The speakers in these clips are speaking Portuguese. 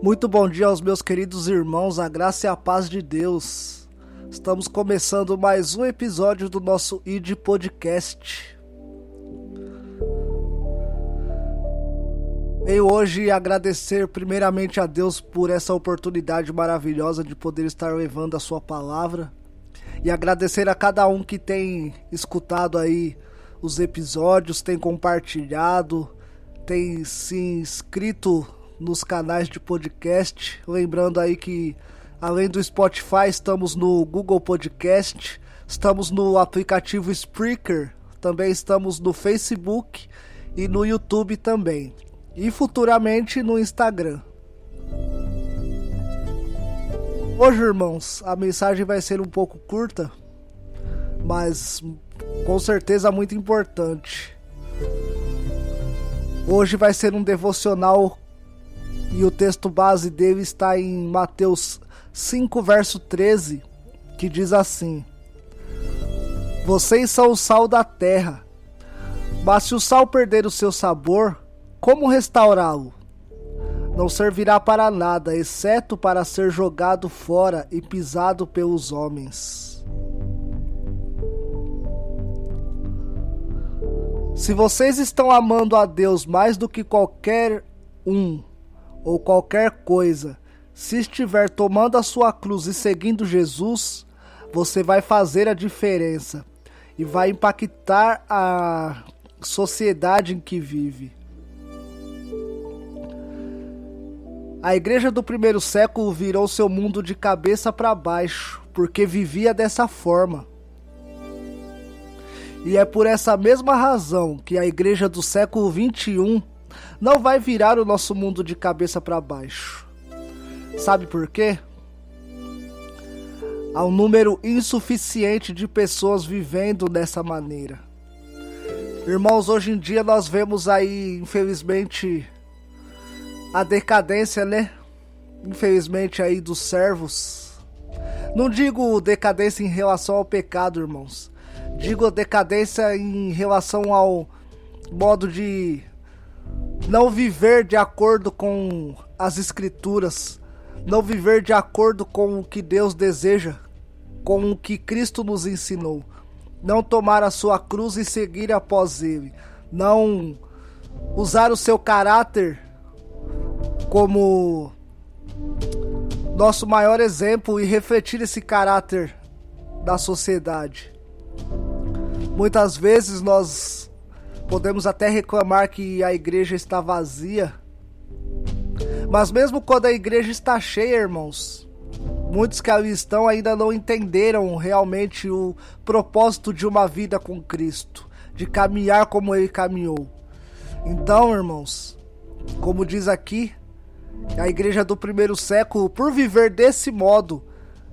Muito bom dia aos meus queridos irmãos, a graça e a paz de Deus. Estamos começando mais um episódio do nosso ID Podcast. Venho hoje agradecer primeiramente a Deus por essa oportunidade maravilhosa de poder estar levando a sua palavra e agradecer a cada um que tem escutado aí os episódios, tem compartilhado, tem se inscrito nos canais de podcast. Lembrando aí que além do Spotify estamos no Google Podcast, estamos no aplicativo Spreaker, também estamos no Facebook e no YouTube também, e futuramente no Instagram. Hoje, irmãos, a mensagem vai ser um pouco curta, mas com certeza muito importante. Hoje vai ser um devocional e o texto base dele está em Mateus 5, verso 13, que diz assim: Vocês são o sal da terra, mas se o sal perder o seu sabor, como restaurá-lo? Não servirá para nada, exceto para ser jogado fora e pisado pelos homens. Se vocês estão amando a Deus mais do que qualquer um ou qualquer coisa, se estiver tomando a sua cruz e seguindo Jesus, você vai fazer a diferença e vai impactar a sociedade em que vive. A igreja do primeiro século virou seu mundo de cabeça para baixo, porque vivia dessa forma. E é por essa mesma razão que a igreja do século 21 não vai virar o nosso mundo de cabeça para baixo. Sabe por quê? Há um número insuficiente de pessoas vivendo dessa maneira. Irmãos, hoje em dia nós vemos aí, infelizmente, a decadência, né? Infelizmente aí dos servos. Não digo decadência em relação ao pecado, irmãos. Digo decadência em relação ao modo de não viver de acordo com as escrituras, não viver de acordo com o que Deus deseja, com o que Cristo nos ensinou, não tomar a sua cruz e seguir após ele, não usar o seu caráter como nosso maior exemplo e refletir esse caráter da sociedade. Muitas vezes nós podemos até reclamar que a igreja está vazia, mas mesmo quando a igreja está cheia, irmãos, muitos que ali estão ainda não entenderam realmente o propósito de uma vida com Cristo, de caminhar como Ele caminhou. Então, irmãos, como diz aqui, a igreja do primeiro século, por viver desse modo,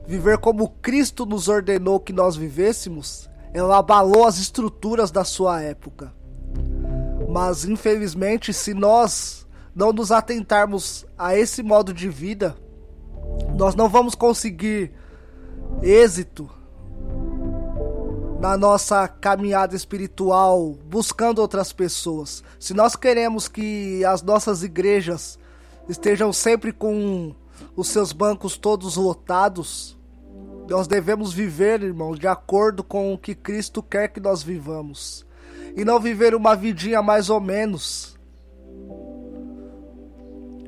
viver como Cristo nos ordenou que nós vivêssemos, ela abalou as estruturas da sua época. Mas, infelizmente, se nós não nos atentarmos a esse modo de vida, nós não vamos conseguir êxito na nossa caminhada espiritual, buscando outras pessoas. Se nós queremos que as nossas igrejas estejam sempre com os seus bancos todos lotados, nós devemos viver, irmãos, de acordo com o que Cristo quer que nós vivamos. E não viver uma vidinha mais ou menos.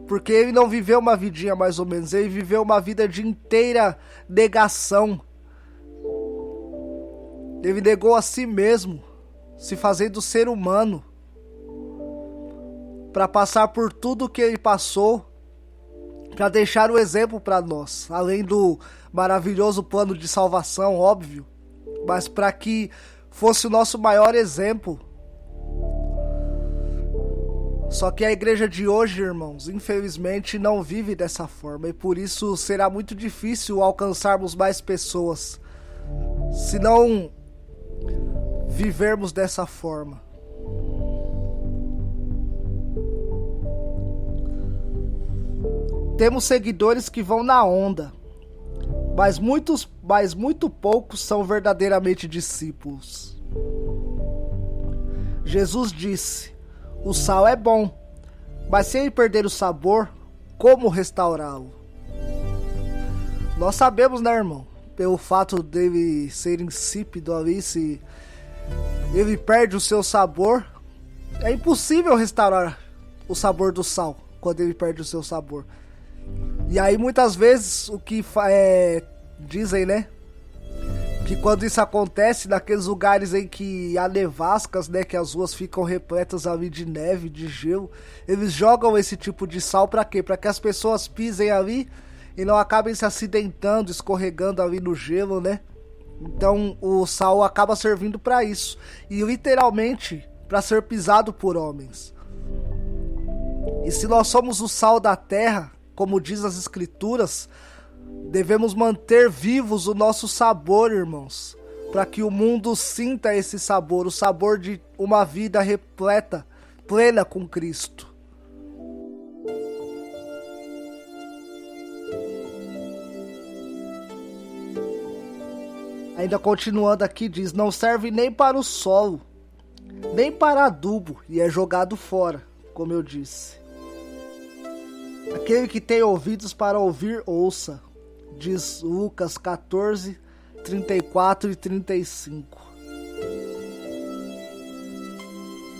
Porque ele não viveu uma vidinha mais ou menos, ele viveu uma vida de inteira negação. Ele negou a si mesmo, se fazendo ser humano, para passar por tudo que ele passou, para deixar o exemplo para nós, além do maravilhoso plano de salvação, óbvio, mas para que fosse o nosso maior exemplo. Só que a igreja de hoje, irmãos, infelizmente não vive dessa forma, e por isso será muito difícil alcançarmos mais pessoas se não vivermos dessa forma. Temos seguidores que vão na onda, mas muito poucos são verdadeiramente discípulos. Jesus disse: o sal é bom, mas se ele perder o sabor, como restaurá-lo. Nós sabemos, né, irmão? Pelo fato dele ser insípido ali, se ele perde o seu sabor, é impossível restaurar o sabor do sal quando ele perde o seu sabor. E aí muitas vezes o que dizem, né, que quando isso acontece naqueles lugares em que há nevascas, né, que as ruas ficam repletas ali de neve, de gelo, eles jogam esse tipo de sal pra quê? Pra que as pessoas pisem ali e não acabem se acidentando, escorregando ali no gelo, né? Então o sal acaba servindo pra isso, e literalmente pra ser pisado por homens. E se nós somos o sal da terra, como diz as escrituras, devemos manter vivos o nosso sabor, irmãos, para que o mundo sinta esse sabor, o sabor de uma vida repleta, plena com Cristo. Ainda continuando aqui, diz: não serve nem para o solo, nem para adubo, e é jogado fora, como eu disse. Aquele que tem ouvidos para ouvir, ouça, diz Lucas 14, 34 e 35.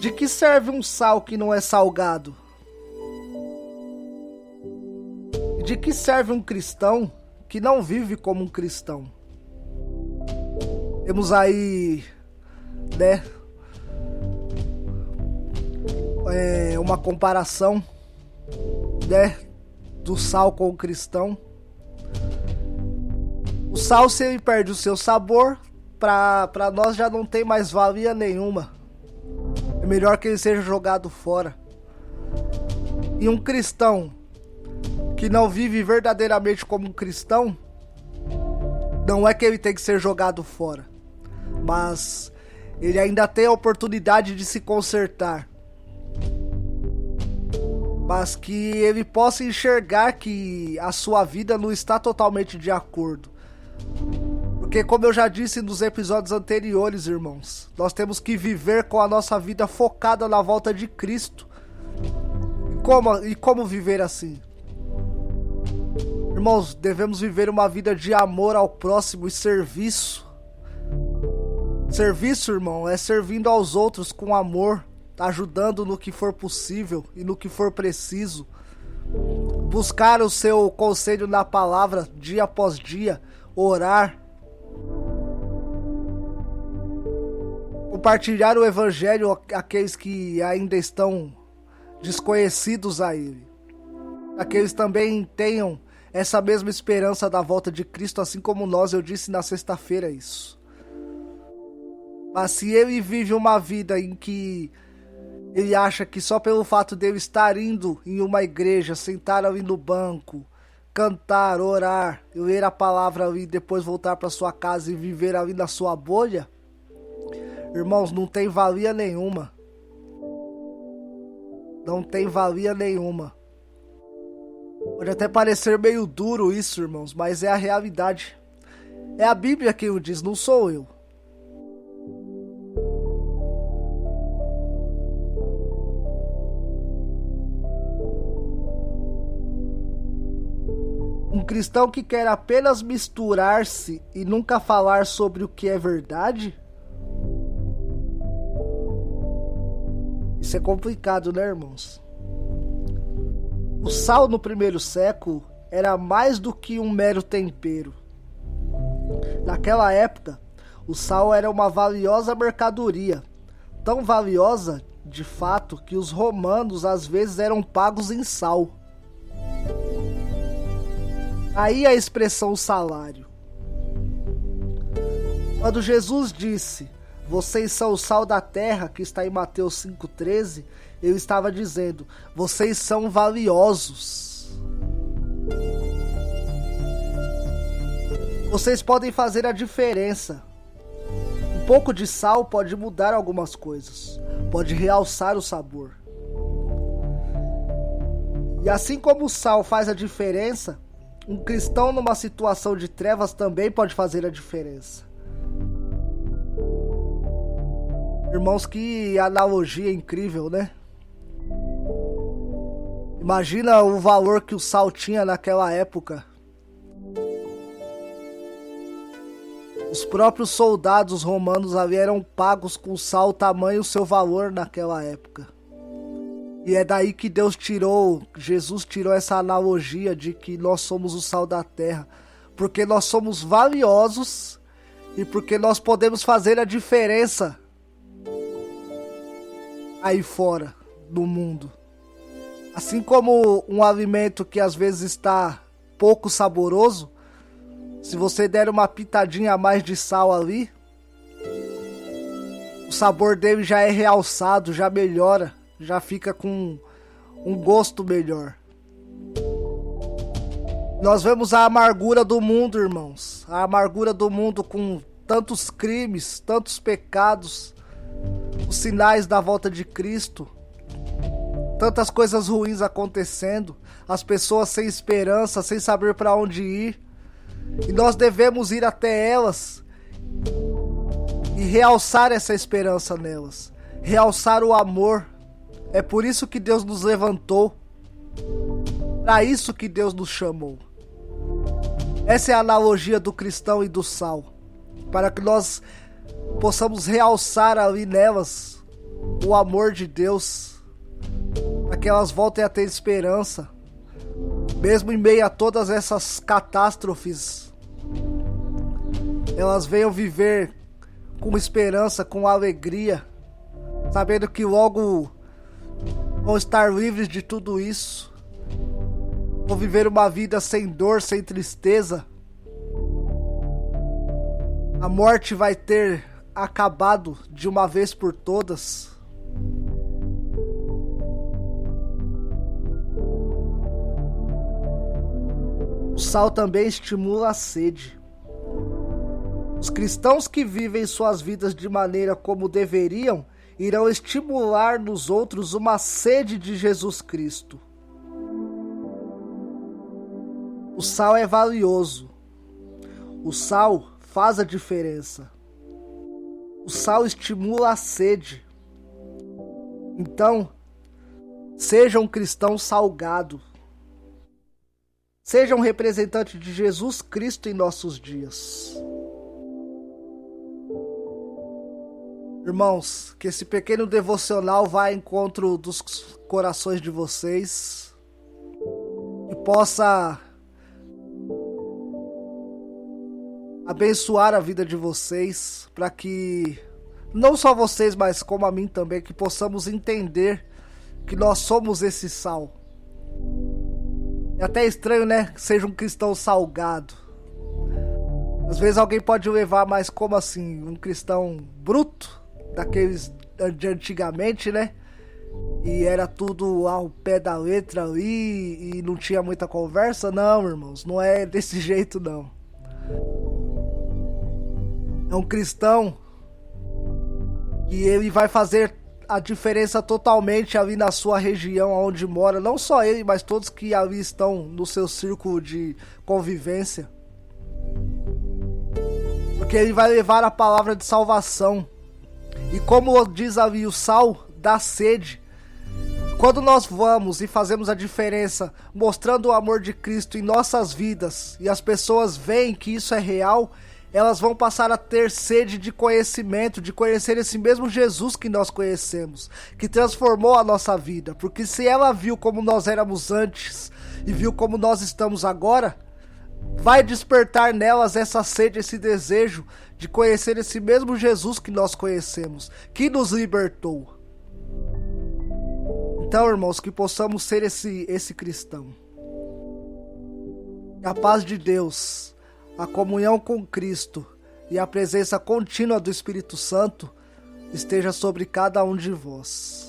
De que serve um sal que não é salgado? De que serve um cristão que não vive como um cristão? Temos aí, né, uma comparação, né, do sal com o cristão. O sal, se ele perde o seu sabor, pra nós já não tem mais valia nenhuma. É melhor que ele seja jogado fora. E um cristão que não vive verdadeiramente como um cristão, não é que ele tem que ser jogado fora, mas ele ainda tem a oportunidade de se consertar. Mas que ele possa enxergar que a sua vida não está totalmente de acordo. Porque, como eu já disse nos episódios anteriores, irmãos, nós temos que viver com a nossa vida focada na volta de Cristo. E como viver assim? Irmãos, devemos viver uma vida de amor ao próximo e serviço. Serviço, irmão, é servindo aos outros com amor, ajudando no que for possível e no que for preciso. Buscar o seu conselho na palavra dia após dia, orar. Compartilhar o evangelho àqueles que ainda estão desconhecidos a ele. Para que eles também tenham essa mesma esperança da volta de Cristo, assim como nós, eu disse na sexta-feira isso. Mas se ele vive uma vida em que ele acha que só pelo fato dele estar indo em uma igreja, sentar ali no banco, cantar, orar, ler a palavra ali e depois voltar para sua casa e viver ali na sua bolha, irmãos, não tem valia nenhuma. Não tem valia nenhuma. Pode até parecer meio duro isso, irmãos, mas é a realidade. É a Bíblia quem o diz, não sou eu. Um cristão que quer apenas misturar-se e nunca falar sobre o que é verdade? Isso é complicado, né, irmãos? O sal no primeiro século era mais do que um mero tempero. Naquela época, o sal era uma valiosa mercadoria, tão valiosa, de fato, que os romanos às vezes eram pagos em sal. Aí a expressão salário. Quando Jesus disse: vocês são o sal da terra, que está em Mateus 5,13, ele estava dizendo: vocês são valiosos. Vocês podem fazer a diferença. Um pouco de sal pode mudar algumas coisas, pode realçar o sabor. E assim como o sal faz a diferença, um cristão numa situação de trevas também pode fazer a diferença. Irmãos, que analogia incrível, né? Imagina o valor que o sal tinha naquela época. Os próprios soldados romanos ali eram pagos com sal, tamanho o seu valor naquela época. E é daí que Jesus tirou essa analogia de que nós somos o sal da terra. Porque nós somos valiosos e porque nós podemos fazer a diferença aí fora do mundo. Assim como um alimento que às vezes está pouco saboroso, se você der uma pitadinha a mais de sal ali, o sabor dele já é realçado, já melhora, já fica com um gosto melhor. Nós vemos a amargura do mundo, irmãos. A amargura do mundo com tantos crimes, tantos pecados, os sinais da volta de Cristo, tantas coisas ruins acontecendo, as pessoas sem esperança, sem saber para onde ir. E nós devemos ir até elas e realçar essa esperança nelas, realçar o amor. É por isso que Deus nos levantou, para isso que Deus nos chamou. Essa é a analogia do cristão e do sal, para que nós possamos realçar ali nelas o amor de Deus, para que elas voltem a ter esperança, mesmo em meio a todas essas catástrofes. Elas venham viver com esperança, com alegria, sabendo que logo vão estar livres de tudo isso. Vão viver uma vida sem dor, sem tristeza. A morte vai ter acabado de uma vez por todas. O sal também estimula a sede. Os cristãos que vivem suas vidas de maneira como deveriam irão estimular nos outros uma sede de Jesus Cristo. O sal é valioso. O sal faz a diferença. O sal estimula a sede. Então, seja um cristão salgado. Seja um representante de Jesus Cristo em nossos dias. Irmãos, que esse pequeno devocional vá ao encontro dos corações de vocês e possa abençoar a vida de vocês, para que não só vocês, mas como a mim também, que possamos entender que nós somos esse sal. É até estranho, né? Que seja um cristão salgado. Às vezes alguém pode levar, mas como assim? Um cristão bruto? Daqueles de antigamente, né? E era tudo ao pé da letra ali e não tinha muita conversa? Não, irmãos, não é desse jeito, não. É um cristão que ele vai fazer a diferença totalmente ali na sua região onde mora. Não só ele, mas todos que ali estão no seu círculo de convivência. Porque ele vai levar a palavra de salvação. E como diz ali, o sal dá sede. Quando nós vamos e fazemos a diferença, mostrando o amor de Cristo em nossas vidas, e as pessoas veem que isso é real, elas vão passar a ter sede de conhecimento, de conhecer esse mesmo Jesus que nós conhecemos, que transformou a nossa vida. Porque se ela viu como nós éramos antes e viu como nós estamos agora, vai despertar nelas essa sede, esse desejo de conhecer esse mesmo Jesus que nós conhecemos, que nos libertou. Então, irmãos, que possamos ser esse cristão. Que a paz de Deus, a comunhão com Cristo e a presença contínua do Espírito Santo esteja sobre cada um de vós.